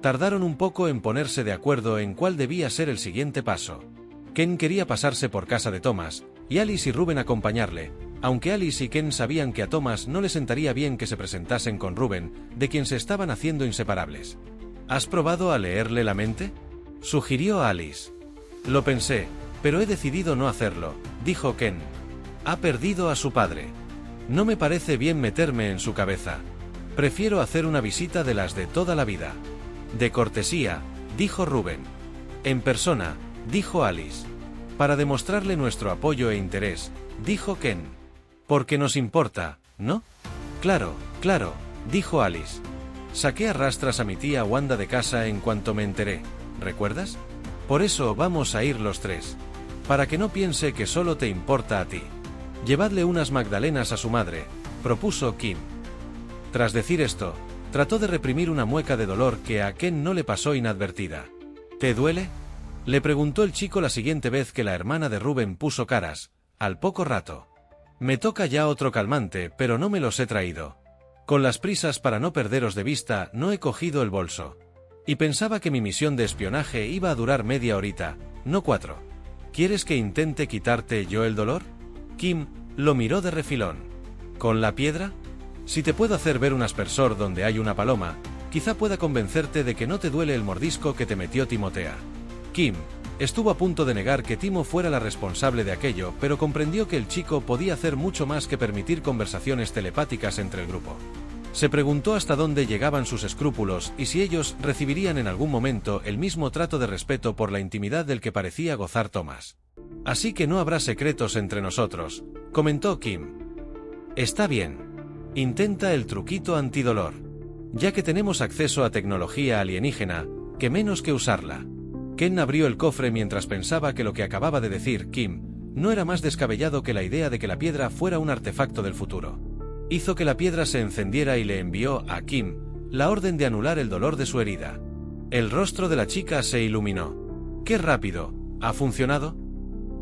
Tardaron un poco en ponerse de acuerdo en cuál debía ser el siguiente paso. Ken quería pasarse por casa de Thomas, y Alice y Rubén acompañarle, aunque Alice y Ken sabían que a Thomas no le sentaría bien que se presentasen con Rubén, de quien se estaban haciendo inseparables. ¿Has probado a leerle la mente?, sugirió Alice. Lo pensé, pero he decidido no hacerlo, dijo Ken. Ha perdido a su padre. No me parece bien meterme en su cabeza. Prefiero hacer una visita de las de toda la vida. De cortesía, dijo Rubén. En persona, dijo Alice. Para demostrarle nuestro apoyo e interés, dijo Ken. Porque nos importa, ¿no? Claro, claro, dijo Alice. Saqué a rastras a mi tía Wanda de casa en cuanto me enteré, ¿recuerdas? Por eso vamos a ir los tres. Para que no piense que solo te importa a ti. Llevadle unas magdalenas a su madre, propuso Kim. Tras decir esto, trató de reprimir una mueca de dolor que a Ken no le pasó inadvertida. ¿Te duele?, le preguntó el chico la siguiente vez que la hermana de Rubén puso caras, al poco rato. Me toca ya otro calmante, pero no me los he traído. Con las prisas para no perderos de vista, no he cogido el bolso. Y pensaba que mi misión de espionaje iba a durar media horita, no 4. ¿Quieres que intente quitarte yo el dolor? Kim lo miró de refilón. ¿Con la piedra? Si te puedo hacer ver un aspersor donde hay una paloma, quizá pueda convencerte de que no te duele el mordisco que te metió Timotea. Kim estuvo a punto de negar que Timo fuera la responsable de aquello, pero comprendió que el chico podía hacer mucho más que permitir conversaciones telepáticas entre el grupo. Se preguntó hasta dónde llegaban sus escrúpulos y si ellos recibirían en algún momento el mismo trato de respeto por la intimidad del que parecía gozar Thomas. Así que no habrá secretos entre nosotros, comentó Kim. Está bien. Intenta el truquito antidolor. Ya que tenemos acceso a tecnología alienígena, ¿qué menos que usarla? Ken abrió el cofre mientras pensaba que lo que acababa de decir Kim no era más descabellado que la idea de que la piedra fuera un artefacto del futuro. Hizo que la piedra se encendiera y le envió a Kim la orden de anular el dolor de su herida. El rostro de la chica se iluminó. ¡Qué rápido! ¿Ha funcionado?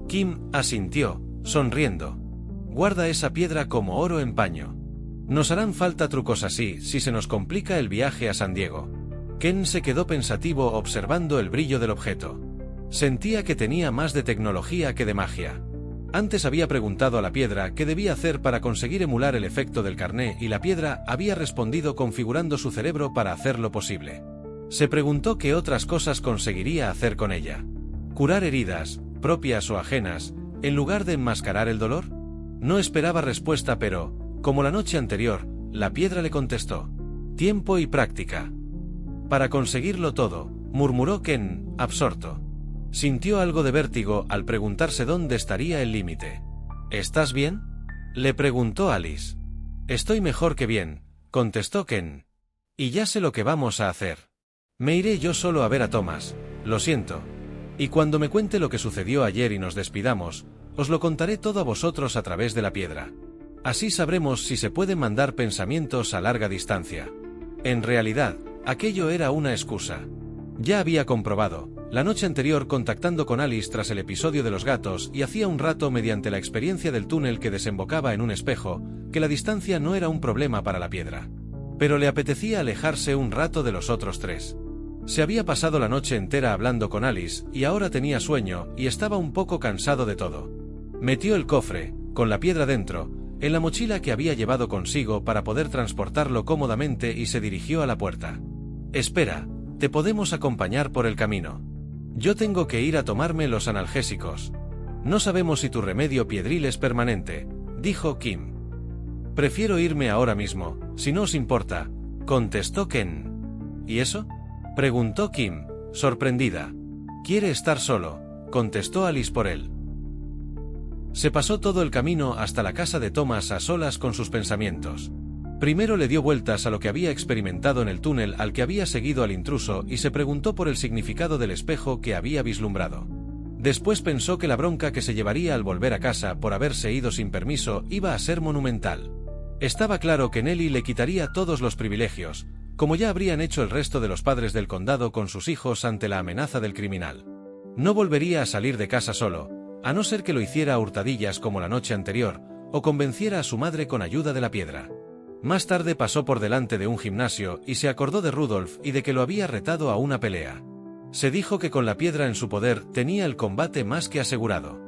Kim asintió, sonriendo. Guarda esa piedra como oro en paño. Nos harán falta trucos así si se nos complica el viaje a San Diego. Ken se quedó pensativo observando el brillo del objeto. Sentía que tenía más de tecnología que de magia. Antes había preguntado a la piedra qué debía hacer para conseguir emular el efecto del carné y la piedra había respondido configurando su cerebro para hacerlo posible. Se preguntó qué otras cosas conseguiría hacer con ella. ¿Curar heridas, propias o ajenas, en lugar de enmascarar el dolor? No esperaba respuesta, pero, como la noche anterior, la piedra le contestó. Tiempo y práctica. Para conseguirlo todo, murmuró Ken, absorto. Sintió algo de vértigo al preguntarse dónde estaría el límite. ¿Estás bien?, le preguntó Alice. Estoy mejor que bien, contestó Ken. Y ya sé lo que vamos a hacer. Me iré yo solo a ver a Thomas, lo siento. Y cuando me cuente lo que sucedió ayer y nos despidamos, os lo contaré todo a vosotros a través de la piedra. Así sabremos si se pueden mandar pensamientos a larga distancia. En realidad, aquello era una excusa. Ya había comprobado, la noche anterior contactando con Alice tras el episodio de los gatos y hacía un rato mediante la experiencia del túnel que desembocaba en un espejo, que la distancia no era un problema para la piedra. Pero le apetecía alejarse un rato de los otros tres. Se había pasado la noche entera hablando con Alice y ahora tenía sueño y estaba un poco cansado de todo. Metió el cofre, con la piedra dentro, en la mochila que había llevado consigo para poder transportarlo cómodamente y se dirigió a la puerta. Espera, te podemos acompañar por el camino. Yo tengo que ir a tomarme los analgésicos. No sabemos si tu remedio piedril es permanente, dijo Kim. Prefiero irme ahora mismo, si no os importa, contestó Ken. ¿Y eso?, preguntó Kim, sorprendida. Quiere estar solo, contestó Alice por él. Se pasó todo el camino hasta la casa de Thomas a solas con sus pensamientos. Primero le dio vueltas a lo que había experimentado en el túnel al que había seguido al intruso y se preguntó por el significado del espejo que había vislumbrado. Después pensó que la bronca que se llevaría al volver a casa por haberse ido sin permiso iba a ser monumental. Estaba claro que Nelly le quitaría todos los privilegios, como ya habrían hecho el resto de los padres del condado con sus hijos ante la amenaza del criminal. No volvería a salir de casa solo, a no ser que lo hiciera a hurtadillas como la noche anterior, o convenciera a su madre con ayuda de la piedra. Más tarde pasó por delante de un gimnasio y se acordó de Rudolf y de que lo había retado a una pelea. Se dijo que con la piedra en su poder tenía el combate más que asegurado.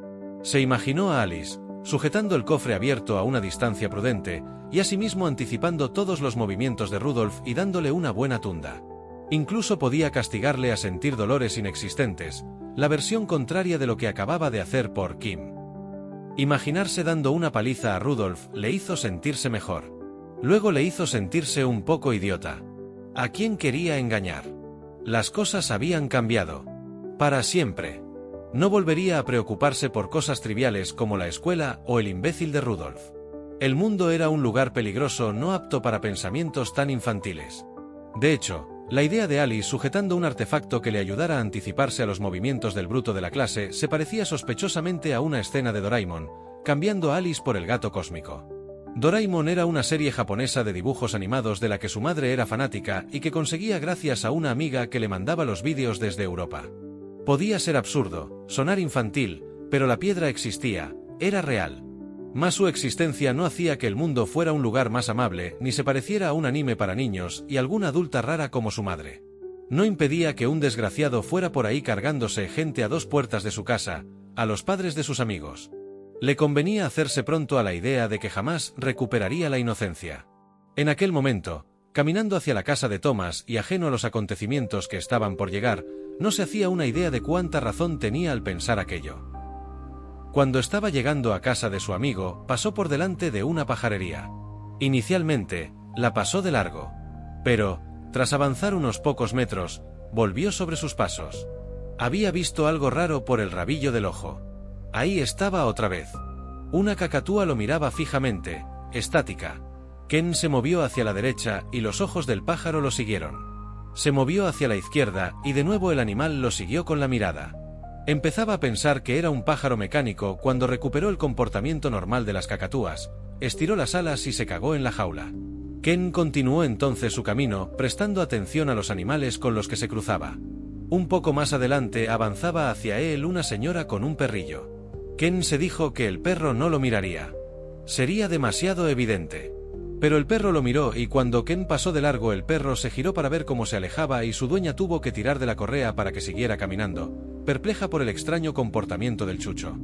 Se imaginó a Alice, sujetando el cofre abierto a una distancia prudente, y asimismo anticipando todos los movimientos de Rudolf y dándole una buena tunda. Incluso podía castigarle a sentir dolores inexistentes, la versión contraria de lo que acababa de hacer por Kim. Imaginarse dando una paliza a Rudolf le hizo sentirse mejor. Luego le hizo sentirse un poco idiota. ¿A quién quería engañar? Las cosas habían cambiado. Para siempre. No volvería a preocuparse por cosas triviales como la escuela o el imbécil de Rudolf. El mundo era un lugar peligroso no apto para pensamientos tan infantiles. De hecho, la idea de Alice sujetando un artefacto que le ayudara a anticiparse a los movimientos del bruto de la clase se parecía sospechosamente a una escena de Doraemon, cambiando a Alice por el gato cósmico. Doraemon era una serie japonesa de dibujos animados de la que su madre era fanática y que conseguía gracias a una amiga que le mandaba los vídeos desde Europa. Podía ser absurdo, sonar infantil, pero la piedra existía, era real. Mas su existencia no hacía que el mundo fuera un lugar más amable ni se pareciera a un anime para niños y alguna adulta rara como su madre. No impedía que un desgraciado fuera por ahí cargándose gente a 2 puertas de su casa, a los padres de sus amigos. Le convenía hacerse pronto a la idea de que jamás recuperaría la inocencia. En aquel momento, caminando hacia la casa de Thomas y ajeno a los acontecimientos que estaban por llegar, no se hacía una idea de cuánta razón tenía al pensar aquello. Cuando estaba llegando a casa de su amigo, pasó por delante de una pajarería. Inicialmente, la pasó de largo. Pero, tras avanzar unos pocos metros, volvió sobre sus pasos. Había visto algo raro por el rabillo del ojo. Ahí estaba otra vez. Una cacatúa lo miraba fijamente, estática. Ken se movió hacia la derecha y los ojos del pájaro lo siguieron. Se movió hacia la izquierda y de nuevo el animal lo siguió con la mirada. Empezaba a pensar que era un pájaro mecánico cuando recuperó el comportamiento normal de las cacatúas, estiró las alas y se cagó en la jaula. Ken continuó entonces su camino, prestando atención a los animales con los que se cruzaba. Un poco más adelante avanzaba hacia él una señora con un perrillo. Ken se dijo que el perro no lo miraría. Sería demasiado evidente. Pero el perro lo miró y cuando Ken pasó de largo el perro se giró para ver cómo se alejaba y su dueña tuvo que tirar de la correa para que siguiera caminando, perpleja por el extraño comportamiento del chucho.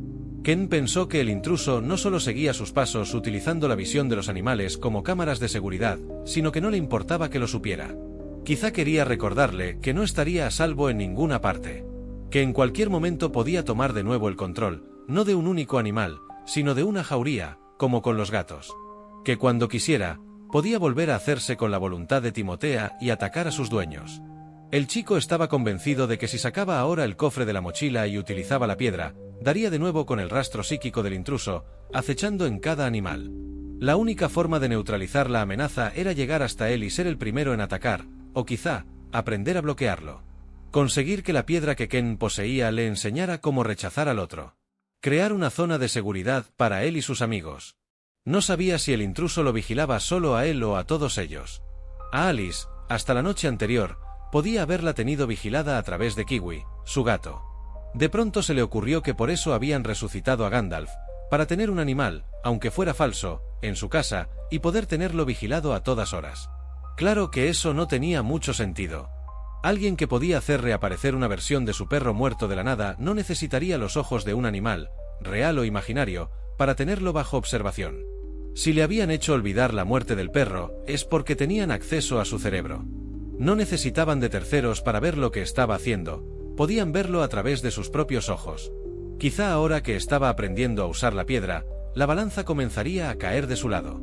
Ken pensó que el intruso no solo seguía sus pasos utilizando la visión de los animales como cámaras de seguridad, sino que no le importaba que lo supiera. Quizá quería recordarle que no estaría a salvo en ninguna parte. Que en cualquier momento podía tomar de nuevo el control, no de un único animal, sino de una jauría, como con los gatos. Que cuando quisiera, podía volver a hacerse con la voluntad de Timotea y atacar a sus dueños. El chico estaba convencido de que si sacaba ahora el cofre de la mochila y utilizaba la piedra, daría de nuevo con el rastro psíquico del intruso, acechando en cada animal. La única forma de neutralizar la amenaza era llegar hasta él y ser el primero en atacar, o quizá, aprender a bloquearlo. Conseguir que la piedra que Ken poseía le enseñara cómo rechazar al otro. Crear una zona de seguridad para él y sus amigos. No sabía si el intruso lo vigilaba solo a él o a todos ellos. A Alice, hasta la noche anterior, podía haberla tenido vigilada a través de Kiwi, su gato. De pronto se le ocurrió que por eso habían resucitado a Gandalf, para tener un animal, aunque fuera falso, en su casa, y poder tenerlo vigilado a todas horas. Claro que eso no tenía mucho sentido. Alguien que podía hacer reaparecer una versión de su perro muerto de la nada no necesitaría los ojos de un animal, real o imaginario, para tenerlo bajo observación. Si le habían hecho olvidar la muerte del perro, es porque tenían acceso a su cerebro. No necesitaban de terceros para ver lo que estaba haciendo, podían verlo a través de sus propios ojos. Quizá ahora que estaba aprendiendo a usar la piedra, la balanza comenzaría a caer de su lado.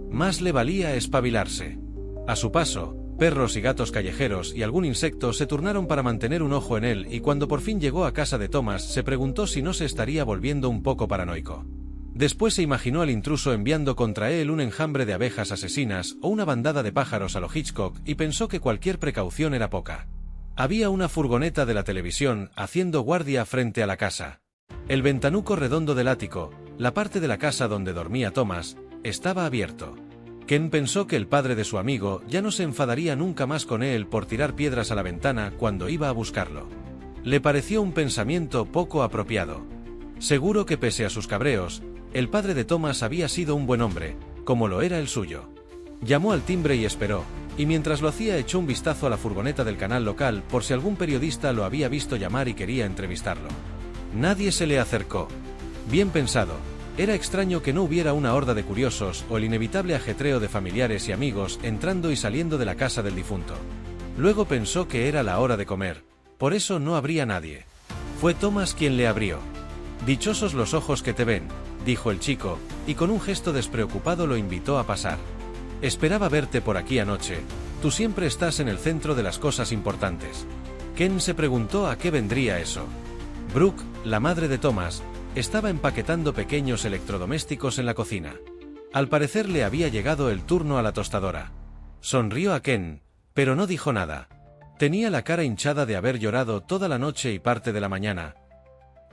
Más le valía espabilarse. A su paso, perros y gatos callejeros y algún insecto se turnaron para mantener un ojo en él y cuando por fin llegó a casa de Thomas se preguntó si no se estaría volviendo un poco paranoico. Después se imaginó al intruso enviando contra él un enjambre de abejas asesinas o una bandada de pájaros a lo Hitchcock y pensó que cualquier precaución era poca. Había una furgoneta de la televisión haciendo guardia frente a la casa. El ventanuco redondo del ático, la parte de la casa donde dormía Thomas, estaba abierto. Ken pensó que el padre de su amigo ya no se enfadaría nunca más con él por tirar piedras a la ventana cuando iba a buscarlo. Le pareció un pensamiento poco apropiado. Seguro que pese a sus cabreos, el padre de Thomas había sido un buen hombre, como lo era el suyo. Llamó al timbre y esperó, y mientras lo hacía echó un vistazo a la furgoneta del canal local por si algún periodista lo había visto llamar y quería entrevistarlo. Nadie se le acercó. Bien pensado. Era extraño que no hubiera una horda de curiosos o el inevitable ajetreo de familiares y amigos entrando y saliendo de la casa del difunto. Luego pensó que era la hora de comer, por eso no habría nadie. Fue Thomas quien le abrió. «Dichosos los ojos que te ven», dijo el chico, y con un gesto despreocupado lo invitó a pasar. «Esperaba verte por aquí anoche, tú siempre estás en el centro de las cosas importantes». Ken se preguntó a qué vendría eso. Brooke, la madre de Thomas, estaba empaquetando pequeños electrodomésticos en la cocina. Al parecer le había llegado el turno a la tostadora. Sonrió a Ken, pero no dijo nada. Tenía la cara hinchada de haber llorado toda la noche y parte de la mañana.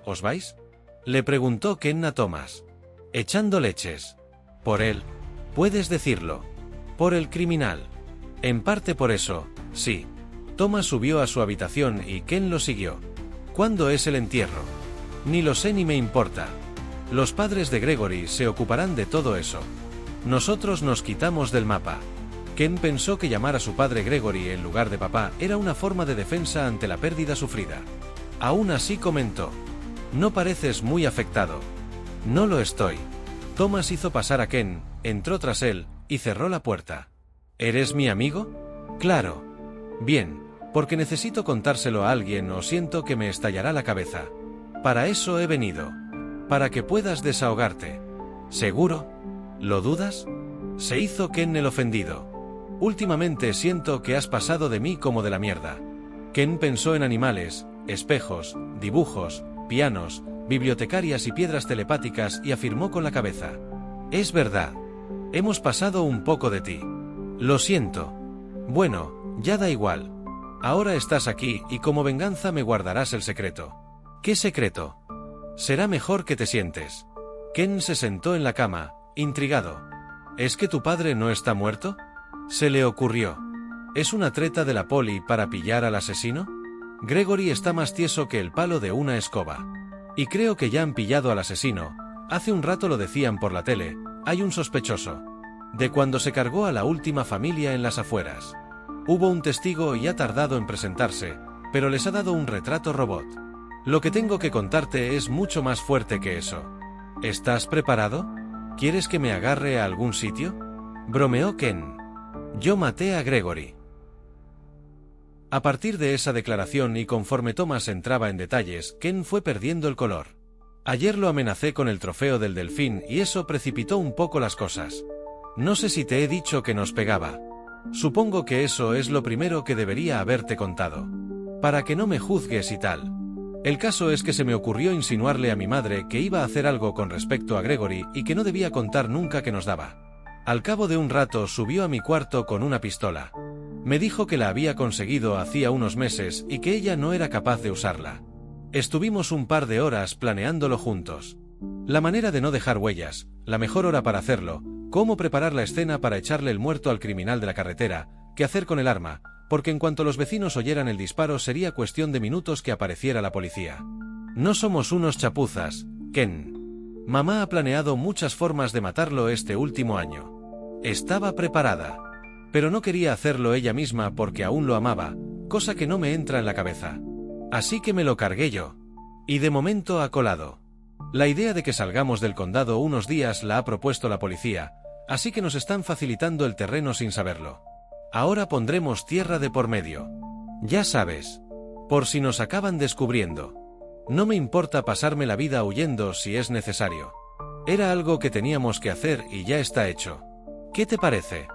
¿Os vais?, le preguntó Ken a Thomas. Echando leches. ¿Por él? Puedes decirlo. Por el criminal. En parte por eso, sí. Thomas subió a su habitación y Ken lo siguió. ¿Cuándo es el entierro? Ni lo sé ni me importa. Los padres de Gregory se ocuparán de todo eso. Nosotros nos quitamos del mapa. Ken pensó que llamar a su padre Gregory en lugar de papá era una forma de defensa ante la pérdida sufrida. Aún así comentó. No pareces muy afectado. No lo estoy. Thomas hizo pasar a Ken, entró tras él, y cerró la puerta. ¿Eres mi amigo? Claro. Bien, porque necesito contárselo a alguien o siento que me estallará la cabeza. Para eso he venido. Para que puedas desahogarte. ¿Seguro? ¿Lo dudas? Se hizo Ken el ofendido. Últimamente siento que has pasado de mí como de la mierda. Ken pensó en animales, espejos, dibujos, pianos, bibliotecarias y piedras telepáticas y afirmó con la cabeza. Es verdad. Hemos pasado un poco de ti. Lo siento. Bueno, ya da igual. Ahora estás aquí y como venganza me guardarás el secreto. ¿Qué secreto? Será mejor que te sientes. Ken se sentó en la cama, intrigado. ¿Es que tu padre no está muerto? Se le ocurrió. ¿Es una treta de la poli para pillar al asesino? Gregory está más tieso que el palo de una escoba. Y creo que ya han pillado al asesino. Hace un rato lo decían por la tele, hay un sospechoso. De cuando se cargó a la última familia en las afueras. Hubo un testigo y ha tardado en presentarse, pero les ha dado un retrato robot. Lo que tengo que contarte es mucho más fuerte que eso. ¿Estás preparado? ¿Quieres que me agarre a algún sitio? Bromeó Ken. Yo maté a Gregory. A partir de esa declaración y conforme Thomas entraba en detalles, Ken fue perdiendo el color. Ayer lo amenacé con el trofeo del delfín y eso precipitó un poco las cosas. No sé si te he dicho que nos pegaba. Supongo que eso es lo primero que debería haberte contado. Para que no me juzgues y tal. El caso es que se me ocurrió insinuarle a mi madre que iba a hacer algo con respecto a Gregory y que no debía contar nunca que nos daba. Al cabo de un rato subió a mi cuarto con una pistola. Me dijo que la había conseguido hacía unos meses y que ella no era capaz de usarla. Estuvimos un par de horas planeándolo juntos. La manera de no dejar huellas, la mejor hora para hacerlo, cómo preparar la escena para echarle el muerto al criminal de la carretera, qué hacer con el arma, porque en cuanto los vecinos oyeran el disparo sería cuestión de minutos que apareciera la policía. No somos unos chapuzas, Ken. Mamá ha planeado muchas formas de matarlo este último año. Estaba preparada. Pero no quería hacerlo ella misma porque aún lo amaba, cosa que no me entra en la cabeza. Así que me lo cargué yo. Y de momento ha colado. La idea de que salgamos del condado unos días la ha propuesto la policía, así que nos están facilitando el terreno sin saberlo. Ahora pondremos tierra de por medio. Ya sabes. Por si nos acaban descubriendo. No me importa pasarme la vida huyendo si es necesario. Era algo que teníamos que hacer y ya está hecho. ¿Qué te parece?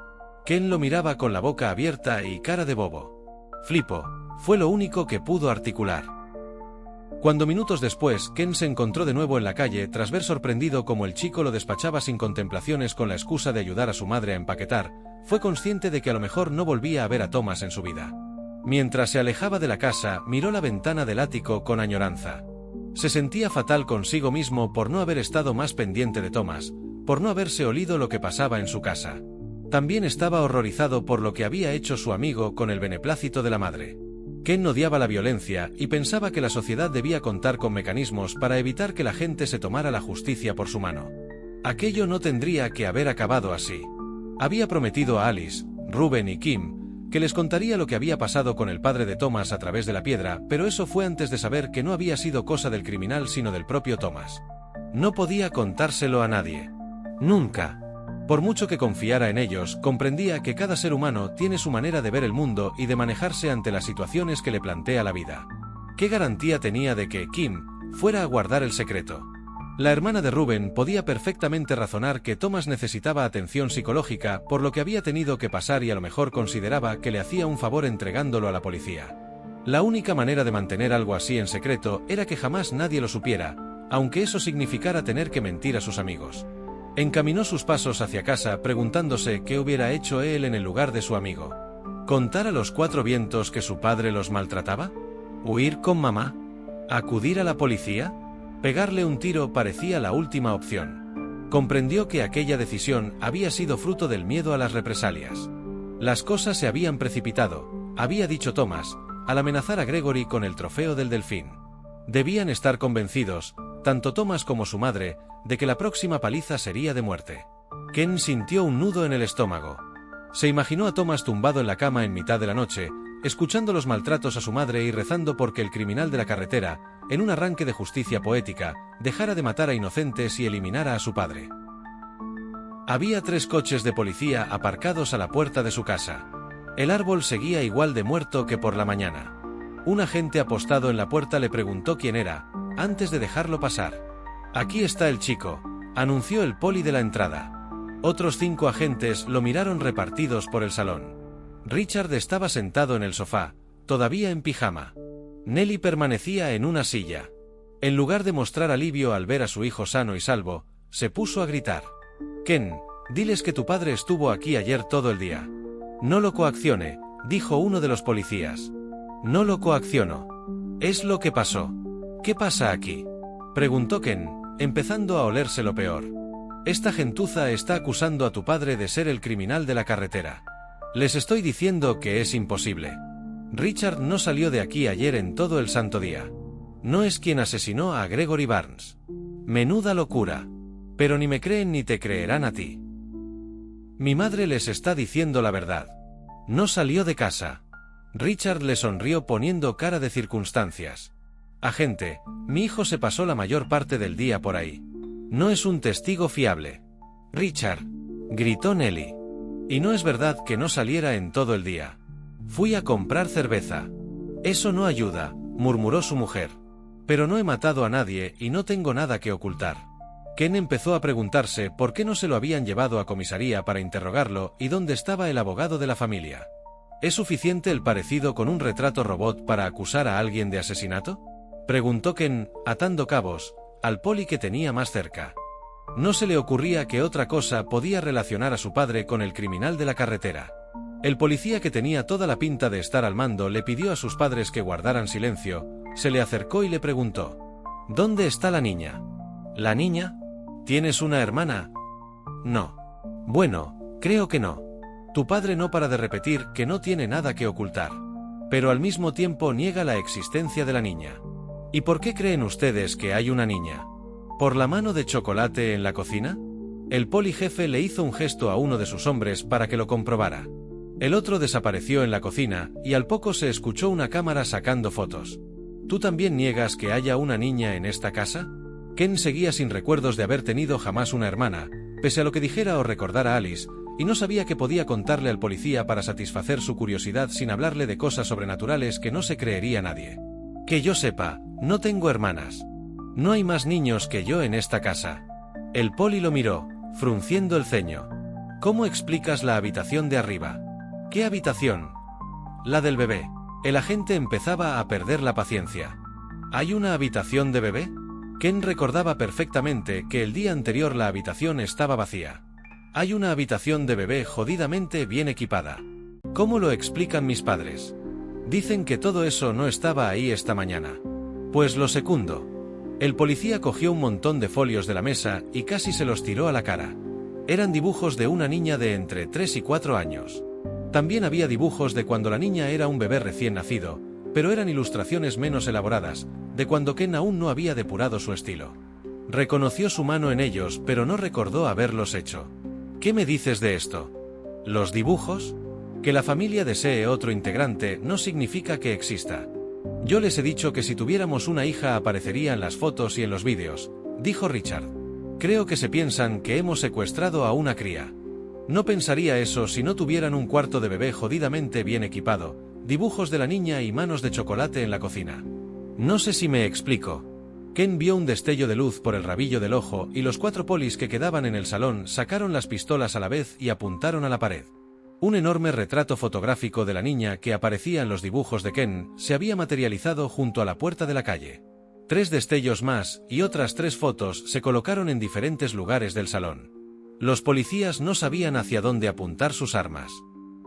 Ken lo miraba con la boca abierta y cara de bobo. Flipo, fue lo único que pudo articular. Cuando minutos después, Ken se encontró de nuevo en la calle tras ver sorprendido cómo el chico lo despachaba sin contemplaciones con la excusa de ayudar a su madre a empaquetar, fue consciente de que a lo mejor no volvía a ver a Thomas en su vida. Mientras se alejaba de la casa, miró la ventana del ático con añoranza. Se sentía fatal consigo mismo por no haber estado más pendiente de Thomas, por no haberse olido lo que pasaba en su casa. También estaba horrorizado por lo que había hecho su amigo con el beneplácito de la madre. Ken odiaba la violencia y pensaba que la sociedad debía contar con mecanismos para evitar que la gente se tomara la justicia por su mano. Aquello no tendría que haber acabado así. Había prometido a Alice, Reuben y Kim que les contaría lo que había pasado con el padre de Thomas a través de la piedra, pero eso fue antes de saber que no había sido cosa del criminal sino del propio Thomas. No podía contárselo a nadie. Nunca. Por mucho que confiara en ellos, comprendía que cada ser humano tiene su manera de ver el mundo y de manejarse ante las situaciones que le plantea la vida. ¿Qué garantía tenía de que Kim fuera a guardar el secreto? La hermana de Reuben podía perfectamente razonar que Thomas necesitaba atención psicológica por lo que había tenido que pasar y a lo mejor consideraba que le hacía un favor entregándolo a la policía. La única manera de mantener algo así en secreto era que jamás nadie lo supiera, aunque eso significara tener que mentir a sus amigos. Encaminó sus pasos hacia casa preguntándose qué hubiera hecho él en el lugar de su amigo. ¿Contar a los cuatro vientos que su padre los maltrataba? ¿Huir con mamá? ¿Acudir a la policía? Pegarle un tiro parecía la última opción. Comprendió que aquella decisión había sido fruto del miedo a las represalias. Las cosas se habían precipitado, había dicho Thomas, al amenazar a Gregory con el trofeo del delfín. Debían estar convencidos, tanto Thomas como su madre, de que la próxima paliza sería de muerte. Ken sintió un nudo en el estómago. Se imaginó a Thomas tumbado en la cama en mitad de la noche, escuchando los maltratos a su madre y rezando porque el criminal de la carretera, en un arranque de justicia poética, dejara de matar a inocentes y eliminara a su padre. Había 3 coches de policía aparcados a la puerta de su casa. El árbol seguía igual de muerto que por la mañana. Un agente apostado en la puerta le preguntó quién era, antes de dejarlo pasar. «Aquí está el chico», anunció el poli de la entrada. Otros 5 agentes lo miraron repartidos por el salón. Richard estaba sentado en el sofá, todavía en pijama. Nellie permanecía en una silla. En lugar de mostrar alivio al ver a su hijo sano y salvo, se puso a gritar. «Ken, diles que tu padre estuvo aquí ayer todo el día». «No lo coaccione», dijo uno de los policías. «No lo coacciono. Es lo que pasó». «¿Qué pasa aquí?», preguntó Ken, empezando a olerse lo peor. «Esta gentuza está acusando a tu padre de ser el criminal de la carretera. Les estoy diciendo que es imposible. Richard no salió de aquí ayer en todo el santo día. No es quien asesinó a Gregory Barnes. Menuda locura. Pero ni me creen ni te creerán a ti. Mi madre les está diciendo la verdad. No salió de casa». Richard le sonrió poniendo cara de circunstancias. «Agente, mi hijo se pasó la mayor parte del día por ahí. No es un testigo fiable». «Richard», gritó Nellie. «Y no es verdad que no saliera en todo el día. Fui a comprar cerveza». «Eso no ayuda», murmuró su mujer. «Pero no he matado a nadie y no tengo nada que ocultar». Ken empezó a preguntarse por qué no se lo habían llevado a comisaría para interrogarlo y dónde estaba el abogado de la familia. ¿Es suficiente el parecido con un retrato robot para acusar a alguien de asesinato?, preguntó Ken, atando cabos, al poli que tenía más cerca. No se le ocurría que otra cosa podía relacionar a su padre con el criminal de la carretera. El policía, que tenía toda la pinta de estar al mando, le pidió a sus padres que guardaran silencio, se le acercó y le preguntó: «¿Dónde está la niña?». «¿La niña? ¿Tienes una hermana?». «No». «Bueno, creo que no. Tu padre no para de repetir que no tiene nada que ocultar. Pero al mismo tiempo niega la existencia de la niña. ¿Y por qué creen ustedes que hay una niña? ¿Por la mano de chocolate en la cocina?». El poli jefe le hizo un gesto a uno de sus hombres para que lo comprobara. El otro desapareció en la cocina y al poco se escuchó una cámara sacando fotos. ¿Tú también niegas que haya una niña en esta casa?». Ken seguía sin recuerdos de haber tenido jamás una hermana, pese a lo que dijera o recordara Alice, y no sabía qué podía contarle al policía para satisfacer su curiosidad sin hablarle de cosas sobrenaturales que no se creería nadie. «Que yo sepa, no tengo hermanas. No hay más niños que yo en esta casa». El poli lo miró, frunciendo el ceño. «¿Cómo explicas la habitación de arriba?». «¿Qué habitación?». «La del bebé». El agente empezaba a perder la paciencia. «¿Hay una habitación de bebé?». Ken recordaba perfectamente que el día anterior la habitación estaba vacía. «Hay una habitación de bebé jodidamente bien equipada». «¿Cómo lo explican mis padres?». «Dicen que todo eso no estaba ahí esta mañana». «Pues lo secundo». El policía cogió un montón de folios de la mesa y casi se los tiró a la cara. Eran dibujos de una niña de entre 3 y 4 años. También había dibujos de cuando la niña era un bebé recién nacido, pero eran ilustraciones menos elaboradas, de cuando Ken aún no había depurado su estilo. Reconoció su mano en ellos, pero no recordó haberlos hecho. «¿Qué me dices de esto?». ¿Los dibujos? Que la familia desee otro integrante no significa que exista. Yo les he dicho que si tuviéramos una hija aparecería en las fotos y en los vídeos, dijo Richard. Creo que se piensan que hemos secuestrado a una cría. No pensaría eso si no tuvieran un cuarto de bebé jodidamente bien equipado, dibujos de la niña y manos de chocolate en la cocina. No sé si me explico. Ken vio un destello de luz por el rabillo del ojo y los 4 polis que quedaban en el salón sacaron las pistolas a la vez y apuntaron a la pared. Un enorme retrato fotográfico de la niña que aparecía en los dibujos de Ken se había materializado junto a la puerta de la calle. 3 destellos más y otras 3 fotos se colocaron en diferentes lugares del salón. Los policías no sabían hacia dónde apuntar sus armas.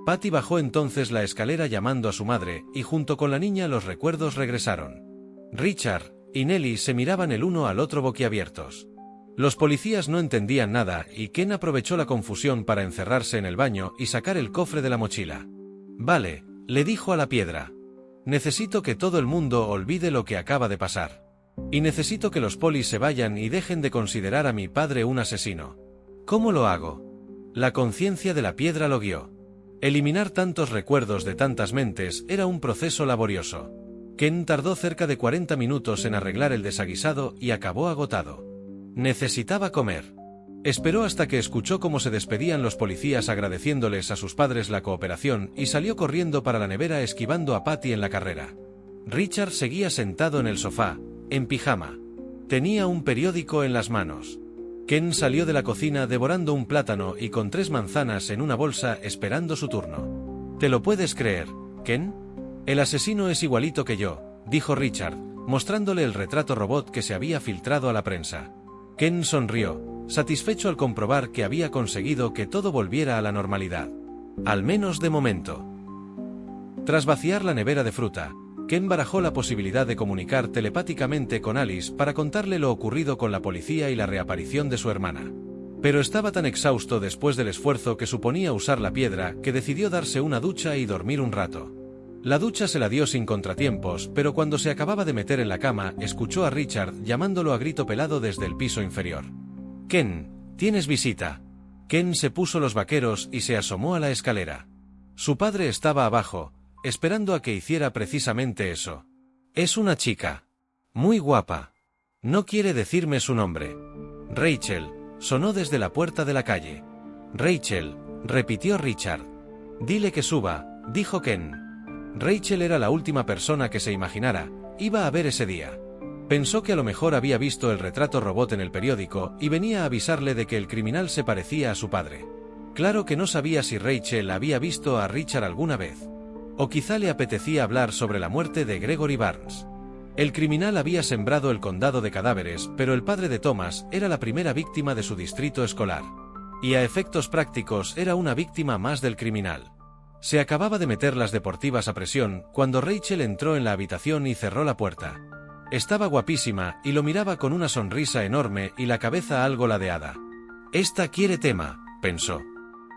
Patty bajó entonces la escalera llamando a su madre y junto con la niña los recuerdos regresaron. Richard y Nellie se miraban el uno al otro boquiabiertos. Los policías no entendían nada y Ken aprovechó la confusión para encerrarse en el baño y sacar el cofre de la mochila. Vale, le dijo a la piedra. Necesito que todo el mundo olvide lo que acaba de pasar. Y necesito que los polis se vayan y dejen de considerar a mi padre un asesino. ¿Cómo lo hago? La conciencia de la piedra lo guió. Eliminar tantos recuerdos de tantas mentes era un proceso laborioso. Ken tardó cerca de 40 minutos en arreglar el desaguisado y acabó agotado. Necesitaba comer. Esperó hasta que escuchó cómo se despedían los policías agradeciéndoles a sus padres la cooperación y salió corriendo para la nevera esquivando a Patty en la carrera. Richard seguía sentado en el sofá, en pijama. Tenía un periódico en las manos. Ken salió de la cocina devorando un plátano y con 3 manzanas en una bolsa esperando su turno. ¿Te lo puedes creer, Ken? El asesino es igualito que yo, dijo Richard, mostrándole el retrato robot que se había filtrado a la prensa. Ken sonrió, satisfecho al comprobar que había conseguido que todo volviera a la normalidad. Al menos de momento. Tras vaciar la nevera de fruta, Ken barajó la posibilidad de comunicar telepáticamente con Alice para contarle lo ocurrido con la policía y la reaparición de su hermana. Pero estaba tan exhausto después del esfuerzo que suponía usar la piedra que decidió darse una ducha y dormir un rato. La ducha se la dio sin contratiempos, pero cuando se acababa de meter en la cama, escuchó a Richard llamándolo a grito pelado desde el piso inferior. «Ken, tienes visita». Ken se puso los vaqueros y se asomó a la escalera. Su padre estaba abajo, esperando a que hiciera precisamente eso. «Es una chica. Muy guapa. No quiere decirme su nombre». «Rachel», sonó desde la puerta de la calle. «Rachel», repitió Richard. «Dile que suba», dijo Ken. Rachel era la última persona que se imaginara iba a ver ese día. Pensó que a lo mejor había visto el retrato robot en el periódico y venía a avisarle de que el criminal se parecía a su padre. Claro que no sabía si Rachel había visto a Richard alguna vez. O quizá le apetecía hablar sobre la muerte de Gregory Barnes. El criminal había sembrado el condado de cadáveres, pero el padre de Thomas era la primera víctima de su distrito escolar. Y a efectos prácticos era una víctima más del criminal. Se acababa de meter las deportivas a presión cuando Rachel entró en la habitación y cerró la puerta. Estaba guapísima y lo miraba con una sonrisa enorme y la cabeza algo ladeada. «Esta quiere tema», pensó.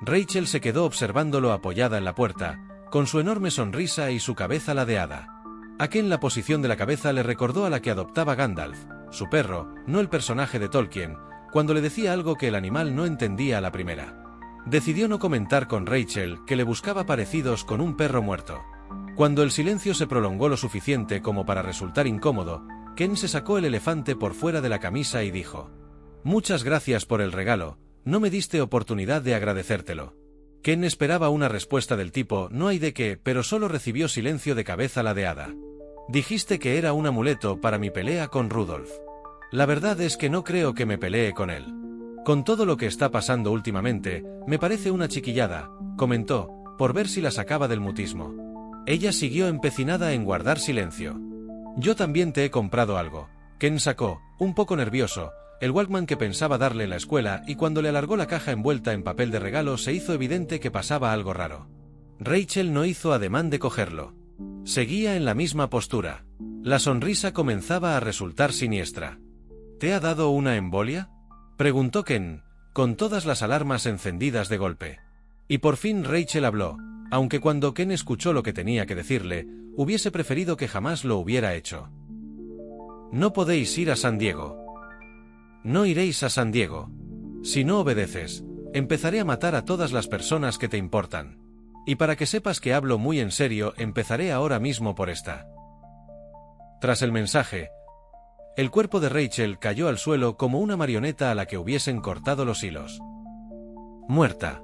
Rachel se quedó observándolo apoyada en la puerta, con su enorme sonrisa y su cabeza ladeada. A Ken la posición de la cabeza le recordó a la que adoptaba Gandalf, su perro, no el personaje de Tolkien, cuando le decía algo que el animal no entendía a la primera. Decidió no comentar con Rachel que le buscaba parecidos con un perro muerto. Cuando el silencio se prolongó lo suficiente como para resultar incómodo, Ken se sacó el elefante por fuera de la camisa y dijo: «Muchas gracias por el regalo, no me diste oportunidad de agradecértelo». Ken esperaba una respuesta del tipo «no hay de qué», pero solo recibió silencio de cabeza ladeada. «Dijiste que era un amuleto para mi pelea con Rudolph. La verdad es que no creo que me pelee con él. Con todo lo que está pasando últimamente, me parece una chiquillada», comentó, por ver si la sacaba del mutismo. Ella siguió empecinada en guardar silencio. «Yo también te he comprado algo». Ken sacó, un poco nervioso, el Walkman que pensaba darle en la escuela y cuando le alargó la caja envuelta en papel de regalo se hizo evidente que pasaba algo raro. Rachel no hizo ademán de cogerlo. Seguía en la misma postura. La sonrisa comenzaba a resultar siniestra. «¿Te ha dado una embolia?», preguntó Ken, con todas las alarmas encendidas de golpe. Y por fin Rachel habló, aunque cuando Ken escuchó lo que tenía que decirle, hubiese preferido que jamás lo hubiera hecho. «No podéis ir a San Diego. No iréis a San Diego. Si no obedeces, Empezaré a matar a todas las personas que te importan. Y para que sepas que hablo muy en serio, empezaré ahora mismo por esta. Tras el mensaje, el cuerpo de Rachel cayó al suelo como una marioneta a la que hubiesen cortado los hilos. Muerta.